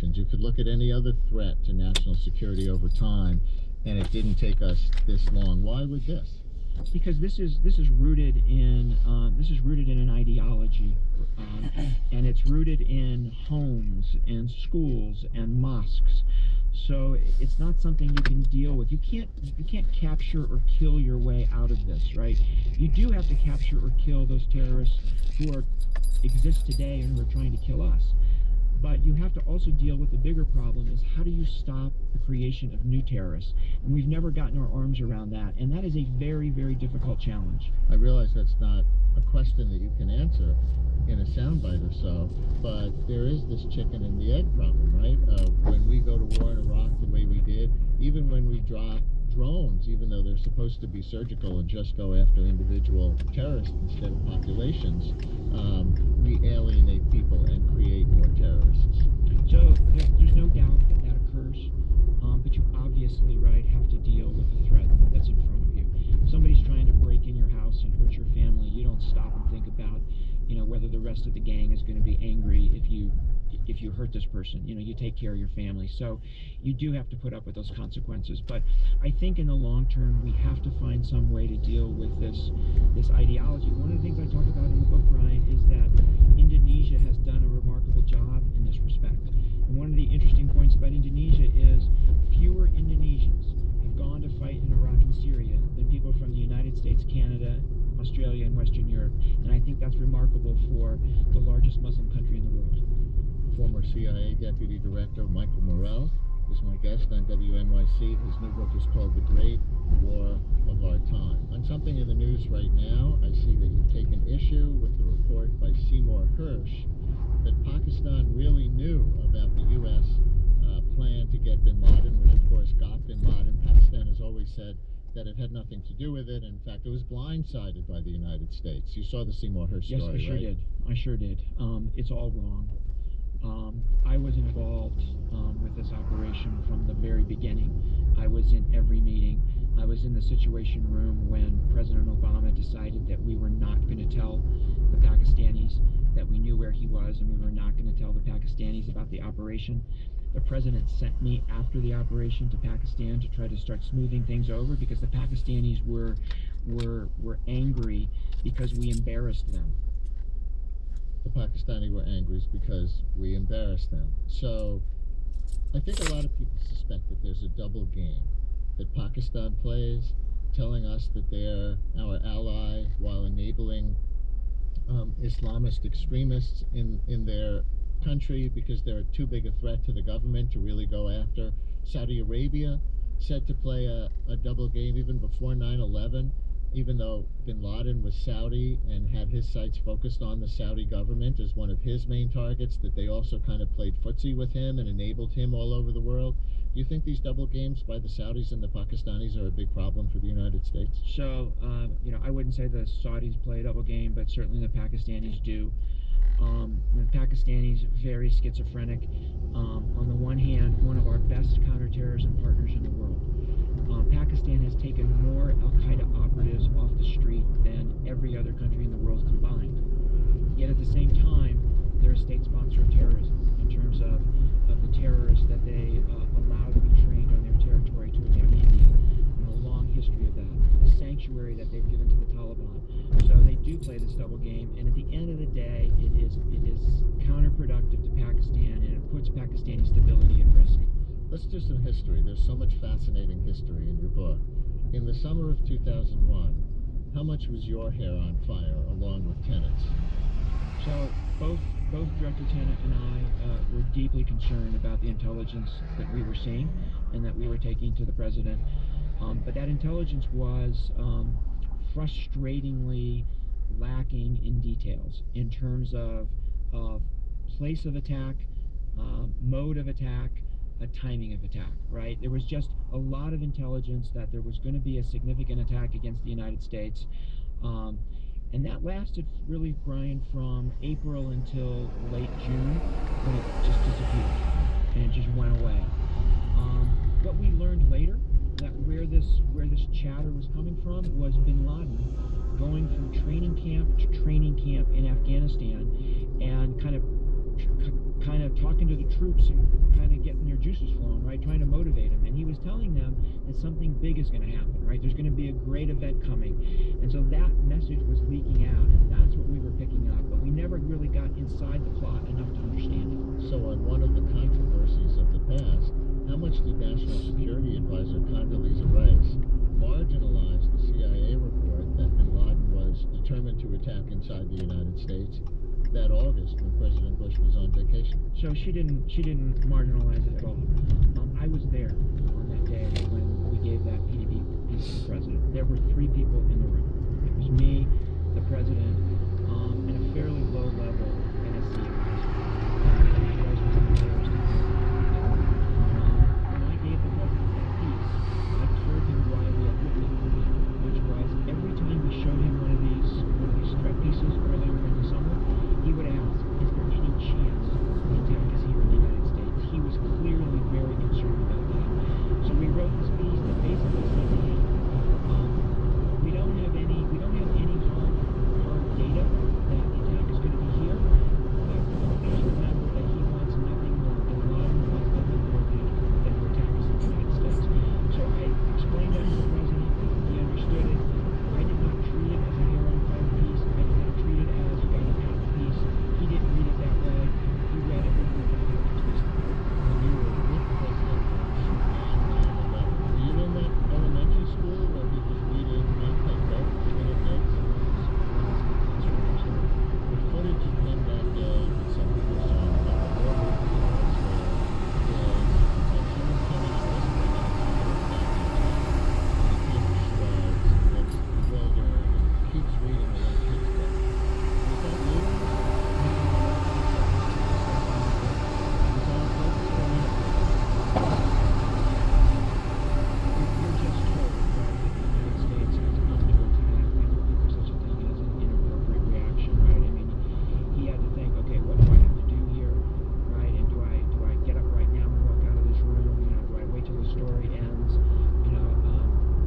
nations. You could look at any other threat to national security over time, and it didn't take us this long. Why would this? Because this is rooted in an ideology, and it's rooted in homes and schools and mosques. So it's not something you can deal with. You can't capture or kill your way out of this, right? You do have to capture or kill those terrorists who exist today and who are trying to kill us. But you have to also deal with the bigger problem is how do you stop the creation of new terrorists? And we've never gotten our arms around that. And that is a very, very difficult challenge. I realize that's not a question that you can answer in a soundbite or so, but there is this chicken and the egg problem, right? When we go to war in Iraq the way we did, even when we drop drones, even though they're supposed to be surgical and just go after individual terrorists instead of populations, we alienate people and create more terrorists. So there's no doubt that that occurs, but you obviously, right, have to deal with the threat that's in front of you. If somebody's trying to break in your house and hurt your family, you don't stop and think about, whether the rest of the gang is going to be angry if you hurt this person. You take care of your family. So you do have to put up with those consequences. But I think in the long term, we have to find some way to deal with this ideology. One of the things I talk about in the book, Brian, is that Indonesia has done a remarkable job in this respect. And one of the interesting points about Indonesia is fewer Indonesians have gone to fight in Iraq and Syria than people from the United States, Canada, Australia, and Western Europe. And I think that's remarkable for the largest Muslim country in the world. Former CIA Deputy Director Michael Morell is my guest on WNYC. His new book is called The Great War of Our Time. On something in the news right now, I see that you've taken issue with the report by Seymour Hersh that Pakistan really knew about the U.S. Plan to get bin Laden, which of course got bin Laden. Pakistan has always said that it had nothing to do with it. In fact, it was blindsided by the United States. You saw the Seymour Hersh story, right? Yes, I sure did. It's all wrong. I was involved with this operation from the very beginning. I was in every meeting. I was in the Situation Room when President Obama decided that we were not going to tell the Pakistanis that we knew where he was, and we were not going to tell the Pakistanis about the operation. The president sent me after the operation to Pakistan to try to start smoothing things over because the Pakistanis were angry because we embarrassed them. The Pakistani were angry because we embarrassed them. So I think a lot of people suspect that there's a double game that Pakistan plays, telling us that they're our ally while enabling Islamist extremists in their country because they're too big a threat to the government to really go after. Saudi Arabia said to play a double game even before 9/11. Even though bin Laden was Saudi and had his sights focused on the Saudi government as one of his main targets, that they also kind of played footsie with him and enabled him all over the world. Do you think these double games by the Saudis and the Pakistanis are a big problem for the United States? So, I wouldn't say the Saudis play a double game, but certainly the Pakistanis do. The Pakistanis, very schizophrenic. On the one hand, one of our best counterterrorism partners in the world. Pakistan has taken more al-Qaeda operatives off the street than every other country in the world combined. Yet at the same time, they're a state sponsor of terrorism in terms of the terrorists that they allow to be trained on their territory to attack India. And a long history of that. The sanctuary that they've given to the Taliban. So they do play this double game, and at the end of the day, it is counterproductive to Pakistan, and it puts Pakistani stability at risk. Let's do some history. There's so much fascinating history in your book. In the summer of 2001, how much was your hair on fire along with Tenet's? So both Director Tenet and I were deeply concerned about the intelligence that we were seeing and that we were taking to the president. But that intelligence was frustratingly lacking in details in terms of place of attack, mode of attack, timing of attack, right? There was just a lot of intelligence that there was going to be a significant attack against the United States. And that lasted really, Brian, from April until late June, when it just disappeared and it just went away. What we learned later, that where this chatter was coming from, was bin Laden going from training camp to training camp in Afghanistan and kind of talking to the troops and kind juices flowing, right? Trying to motivate him. And he was telling them that something big is going to happen, right? There's going to be a great event coming. And so that message was leaking out, and that's what we were picking up. But we never really got inside the plot enough to understand it. So on one of the controversies of the past, how much did National Security Advisor Condoleezza Rice marginalize the CIA report that bin Laden was determined to attack inside the United States that August when President Bush was on vacation? So she didn't marginalize it at all. I was there on that day when we gave that PDB piece to the president. There were 3 people in the room. It was me, the president, and a fairly low-level NSC advisor. When I gave the president that piece, I told him why we had written it, which was every time we showed him one of these threat pieces earlier in the summer, he would ask, is there any chance the attack is here in the United States? He was clearly very concerned about that. So we wrote this piece that basically said to him, we don't have any hard data that the attack is going to be here, but please remember that he wants nothing more. Bin Laden wants nothing more than to attack us in the United States. So I explained that to the president. He understood it. I did not treat it as a hair on fire piece. I did not treat it as you got to have a piece. He didn't read it that way. He read it with a different twist. When you were with President Bush on 9/11, were you in that elementary school where he was reading Mount Boat between his legs? The footage of him that day that some people saw in the war reports where someone coming and whispering in his ear, and he shrugs, looks bewildered, and keeps reading the little kid's book. Was that you? You're just told, right, that the United States has come to attack. I don't think there's such a thing as an inappropriate reaction, right? I mean, he had to think, okay, what do I have to do here, right? And do I get up right now and walk out of this room? You know, do I wait till the story ends? You know,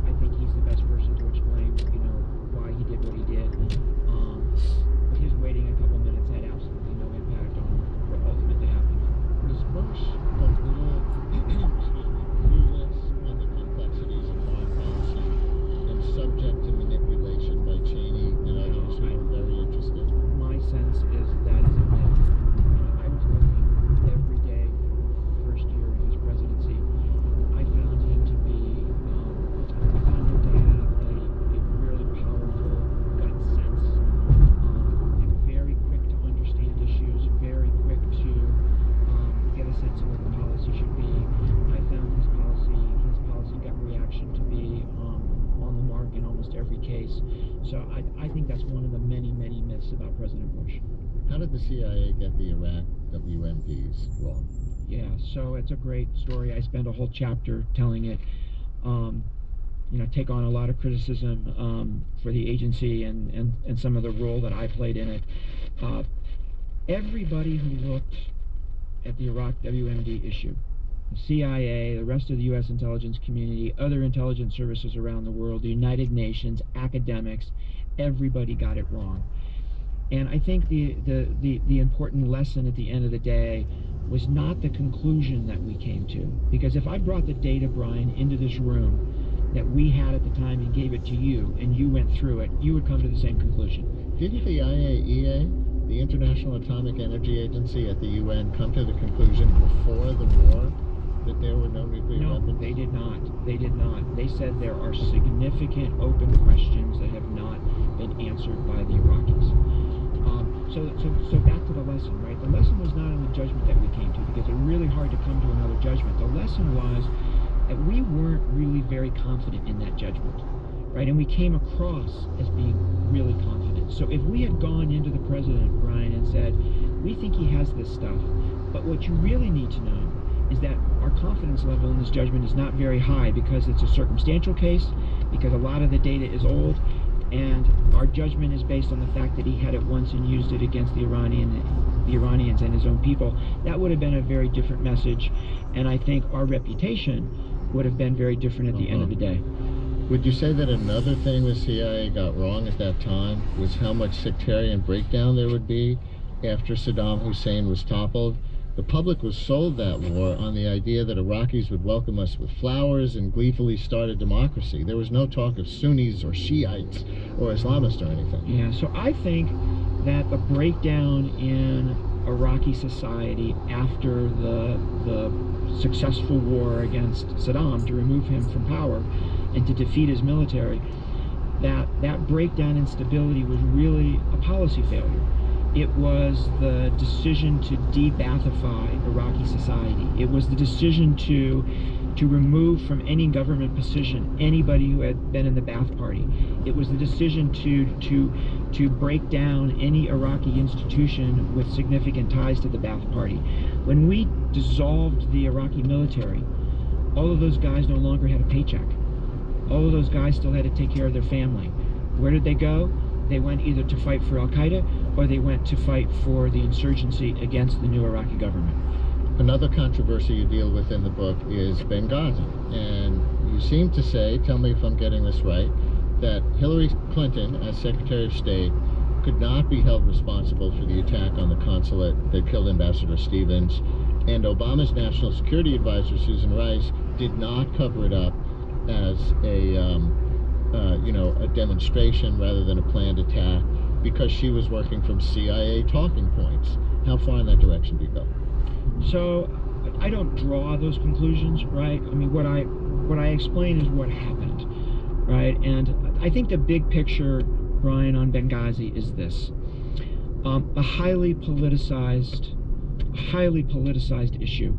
I think he's the best person to explain, you know, why he did what he did. But his waiting a couple minutes had absolutely no impact on what ultimately happened. Was Bush a little, clueless on the complexities of foreign policy and subject to manipulation by Cheney and others who were very interested? My sense is that is a myth. I was looking every day for the first year of his presidency. I found him to be, I found him to have a really powerful gut sense, and very quick to understand issues, very quick to get a sense of what the policy should be. I found his policy gut reaction to be on the mark in almost every case. So I think that's one of the many, many myths about President Bush. How did the CIA get the Iraq WMDs wrong? Yeah, so it's a great story. I spent a whole chapter telling it. You know, take on a lot of criticism for the agency and some of the role that I played in it. Everybody who looked at the Iraq WMD issue, the CIA, the rest of the U.S. intelligence community, other intelligence services around the world, the United Nations, academics, everybody got it wrong. And I think the important lesson at the end of the day was not the conclusion that we came to. Because if I brought the data, Brian, into this room that we had at the time and gave it to you, and you went through it, you would come to the same conclusion. Didn't the IAEA, the International Atomic Energy Agency at the UN, come to the conclusion before the war that there were no nuclear weapons? No, they did not. They did not. They said there are significant open questions that have not been answered by the Iraqis. So back to the lesson, right? The lesson was not in the judgment that we came to, because it's really hard to come to another judgment. The lesson was that we weren't really very confident in that judgment, right? And we came across as being really confident. So if we had gone into the president, Brian, and said, we think he has this stuff, but what you really need to know is that our confidence level in this judgment is not very high because it's a circumstantial case, because a lot of the data is old, and our judgment is based on the fact that he had it once and used it against the Iranians and his own people. That would have been a very different message, and I think our reputation would have been very different at the end of the day. Would you say that another thing the CIA got wrong at that time was how much sectarian breakdown there would be after Saddam Hussein was toppled, The public was sold that war on the idea that Iraqis would welcome us with flowers and gleefully start a democracy. There was no talk of Sunnis or Shiites or Islamists or anything. Yeah, so I think that the breakdown in Iraqi society after the successful war against Saddam to remove him from power and to defeat his military, that breakdown in stability was really a policy failure. It was the decision to de-Ba'athify Iraqi society. It was the decision to remove from any government position anybody who had been in the Ba'ath Party. It was the decision to break down any Iraqi institution with significant ties to the Ba'ath Party. When we dissolved the Iraqi military, all of those guys no longer had a paycheck. All of those guys still had to take care of their family. Where did they go? They went either to fight for Al-Qaeda or they went to fight for the insurgency against the new Iraqi government. Another controversy you deal with in the book is Benghazi. And you seem to say, tell me if I'm getting this right, that Hillary Clinton, as Secretary of State, could not be held responsible for the attack on the consulate that killed Ambassador Stevens, and Obama's National Security Advisor, Susan Rice, did not cover it up as a demonstration rather than a planned attack because she was working from CIA talking points. How far in that direction do you go? So I don't draw those conclusions, right? I mean, what I explain is what happened, right? And I think the big picture, Brian, on Benghazi is this: a highly politicized issue,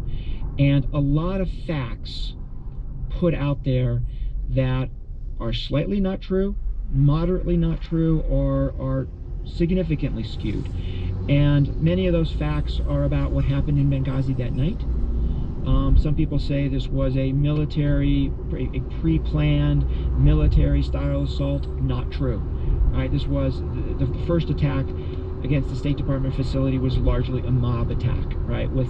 and a lot of facts put out there that are slightly not true, moderately not true, or are significantly skewed. And many of those facts are about what happened in Benghazi that night. Some people say this was a pre-planned military-style assault. Not true. Right? This was the first attack against the State Department facility was largely a mob attack, right? With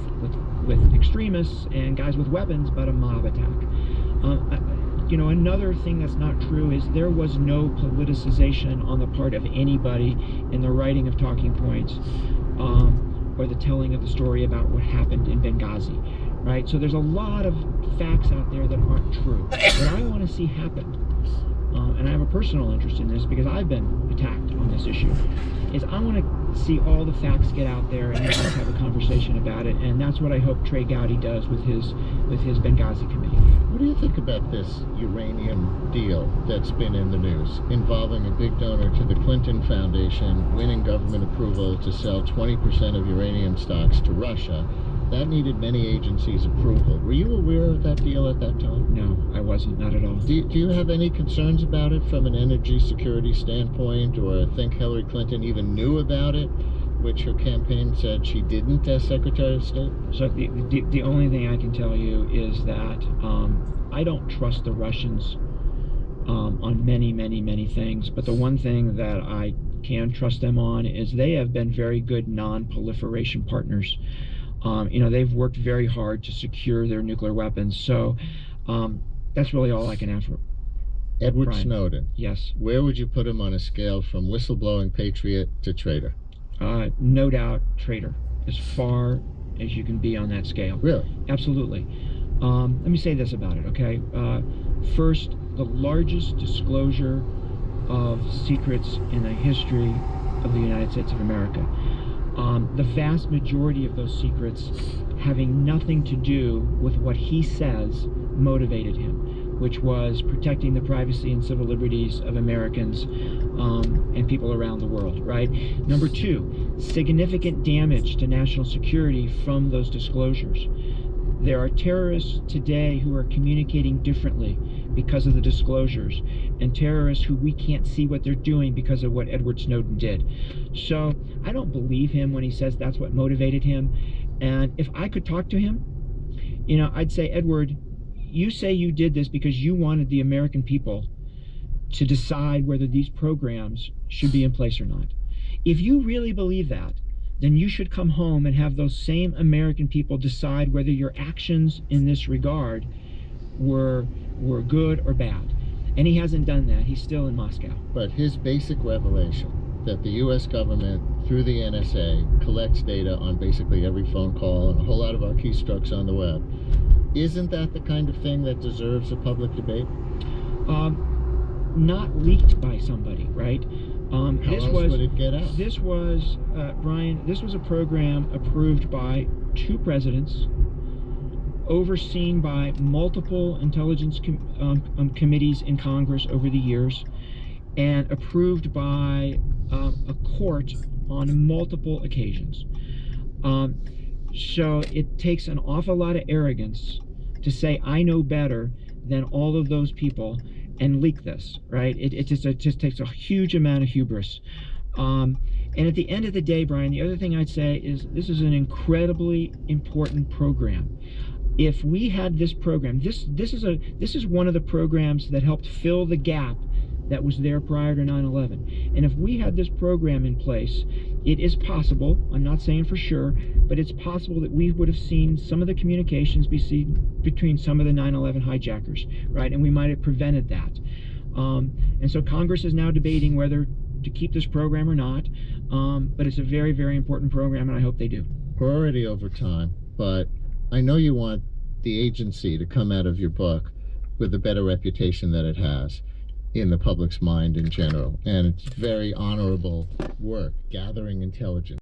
extremists and guys with weapons, but a mob attack. Another thing that's not true is there was no politicization on the part of anybody in the writing of talking points or the telling of the story about what happened in Benghazi, right? So there's a lot of facts out there that aren't true. What I want to see happen, and I have a personal interest in this because I've been attacked on this issue, is I want to see all the facts get out there and let's have a conversation about it, and that's what I hope Trey Gowdy does with his Benghazi committee. What do you think about this uranium deal that's been in the news involving a big donor to the Clinton Foundation winning government approval to sell 20% of uranium stocks to Russia? That needed many agencies' approval. Were you aware of that deal at that time? No, I wasn't, not at all. Do you have any concerns about it from an energy security standpoint, or think Hillary Clinton even knew about it, which her campaign said she didn't as Secretary of State? So the only thing I can tell you is that I don't trust the Russians on many things, but the one thing that I can trust them on is they have been very good non-proliferation partners. They've worked very hard to secure their nuclear weapons, so that's really all I can ask for. Edward Brian. Snowden. Yes. Where would you put him on a scale from whistleblowing patriot to traitor? No doubt traitor, as far as you can be on that scale. Really? Absolutely. Let me say this about it, okay? First, the largest disclosure of secrets in the history of the United States of America. The vast majority of those secrets having nothing to do with what he says motivated him, which was protecting the privacy and civil liberties of Americans and people around the world, right? Number two, significant damage to national security from those disclosures. There are terrorists today who are communicating differently because of the disclosures, and terrorists who we can't see what they're doing because of what Edward Snowden did. So I don't believe him when he says that's what motivated him. And if I could talk to him, I'd say, Edward, you say you did this because you wanted the American people to decide whether these programs should be in place or not. If you really believe that, then you should come home and have those same American people decide whether your actions in this regard were good or bad. And he hasn't done that. He's still in Moscow. But his basic revelation that the U.S. government, through the NSA, collects data on basically every phone call and a whole lot of our keystrokes on the web. Isn't that the kind of thing that deserves a public debate? Not leaked by somebody, right? How else would it get out? This was, Brian, this was a program approved by 2 presidents, overseen by multiple intelligence committees in Congress over the years, and approved by a court on multiple occasions. So it takes an awful lot of arrogance to say, I know better than all of those people and leak this, right? It just takes a huge amount of hubris. And at the end of the day, Brian, the other thing I'd say is this is an incredibly important program. If we had this program, this is one of the programs that helped fill the gap that was there prior to 9/11. And if we had this program in place, it is possible, I'm not saying for sure, but it's possible that we would have seen some of the communications between some of the 9/11 hijackers, right? And we might have prevented that. And so Congress is now debating whether to keep this program or not, but it's a very, very important program, and I hope they do. We're already over time, but I know you want the agency to come out of your book with a better reputation that it has in the public's mind in general, and it's very honorable work gathering intelligence.